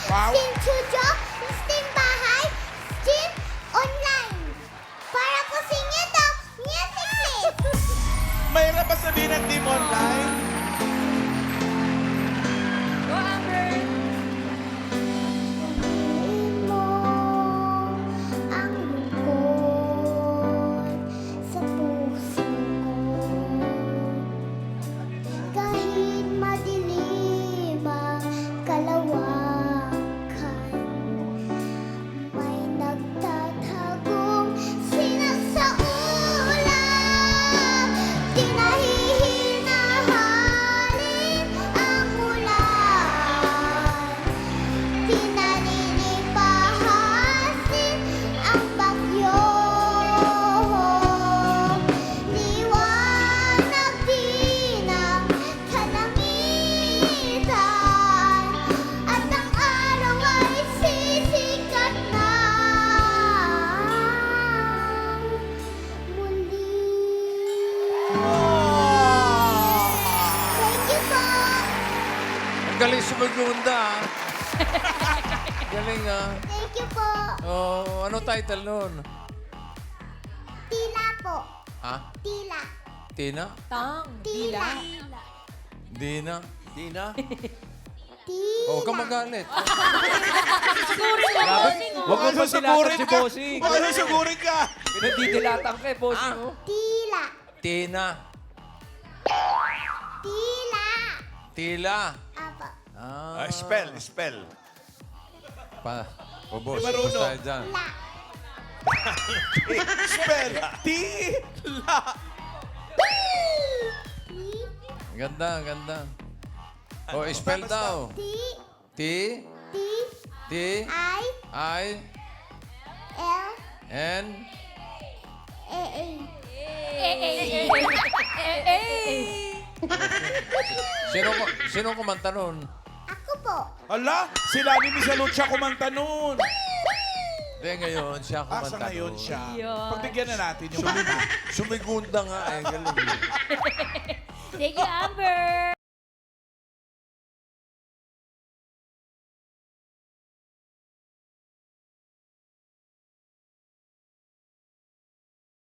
Wow. Steam Studio, Steam Bahay, Steam Online. Para po sa inyo ito, music please. Mayroon ba sabihin ng team online? Go, Amber! Mo ang lungkot sa puso ko. Kahit madilim ang kalawakan, may nagtatagong sinasaulan. Di nahihinahalin ang ulan. Di naninipahasin ang bagyo. Liwanag din ang kalangitan, at ang araw ay sisikat na muli. Thank you po. Ang galing sumagunda, ah. Galing, ah. Thank you po. Oh, ano title nun? Tila po. Ha? Tila. Tina? Tang. Tila. Dina? Dina? Tila. Oh, huwag ka magalit. Huwag mo ba dilatan si Bossing? Huwag ka sugurin ka. Pinagdidilatan ka eh, Bossing. Oh. Tila. Tina? Tila. Tila? Apo. Ah. Spell. O, boss. Di marunong. Boss tayo dyan. La. Spell. Tila. Ganda, ganda. O, spell daw. T. T, T. T, I. I, L. N, A. A. sino kumanta nun? Ako po. Ala, sila ni Miss Lucia kumanta nun. Hindi, ngayon siya kumanta Asa ngayon nun. siya. Yes. Pagbigyan na natin yung bata. Sumigunda nga eh, galing. Thank you, Amber!